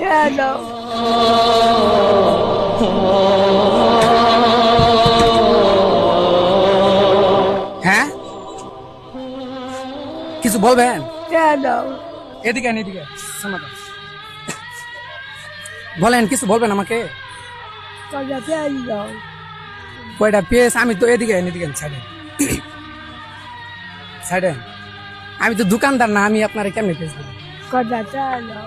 কেন হ্যাঁ কিছু বলবেন? কেন এদিকে এদিকে শোনো তো। বলেন কিছু বলবেন আমাকে? কটা পেঁয়াজ দাও কয়টা পেস? আমি তো এদিকে এদিকে সাইডে সাইডে আমি তো দোকানদার না, আমি আপনার কেমনে পেস দেবো? কটা চা দাও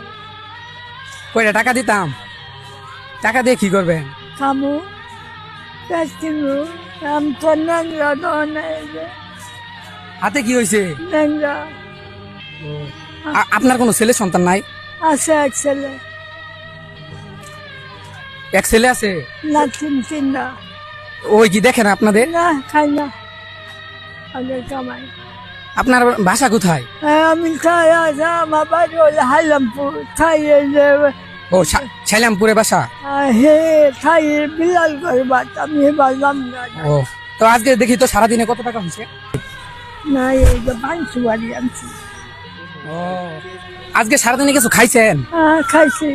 কয়টা টাকা দিতাম? টাকা দিয়ে কি করবেন? খামু পেঁয়াজ কিনবো আম তো ন্যাংরা তো হাতে কি হয়েছে? ন্যাংরা আপনার কোনো ছেলে সন্তান নাই? আছে এক ছেলে এক ছেলে আছে? না তিন না ওই কি দেখেন আপনাদের? না খাই না আগের কামাই আপনার বাসা কোথায়? আমি খাই আছে আমার বাড়ি হলে হাইলামপুর খাইয়ে যে ও ছাইলামপুরে বাসা। হে খাই বিলাল করে বাদ আমি বাজলাম না ও তো আজকে দেখি তো সারাদিনে কত টাকা হয়েছে? না এই যে পাঁচশো বাড়ি আনছি ও আজকে সারাদিনে কিছু খাইছেন? খাইছি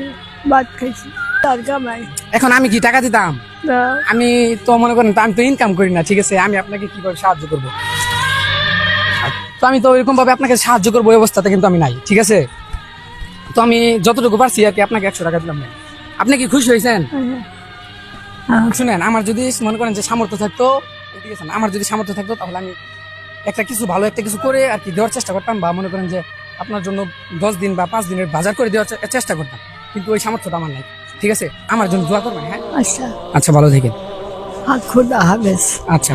ভাত খাইছি তার কামাই এখন আমি কি টাকা দিতাম? না আমি তো মনে করেন আমি তো ইনকাম করি না, ঠিক আছে? আমি আপনাকে কিভাবে সাহায্য করব? তো আমি তো এরকম ভাবে আপনাকে সাহায্য করবো এই অবস্থাতে কিন্তু আমি নাই, ঠিক আছে? তো আমি যতটুকু পারছি আর কি আপনাকে 100 টাকা দিলাম না। আপনি কি খুশি হয়েছেন? শুনেন, আমার যদি মনে করেন যে সামর্থ্য থাকতো, ঠিক আছে, আমার যদি সামর্থ্য থাকতো তাহলে আমি একটা কিছু ভালো একটা কিছু করে আর কি দেওয়ার চেষ্টা করতাম, বা মনে করেন যে আপনার জন্য 10 দিন বা 5 দিনের বাজার করে দেওয়ার চেষ্টা করতাম, কিন্তু ওই সামর্থ্যটা আমার নাই, ঠিক আছে? আমার জন্য দোয়া করবেন। হ্যাঁ আচ্ছা আচ্ছা, ভালো থাকেন। খুদা হাফেজ। আচ্ছা।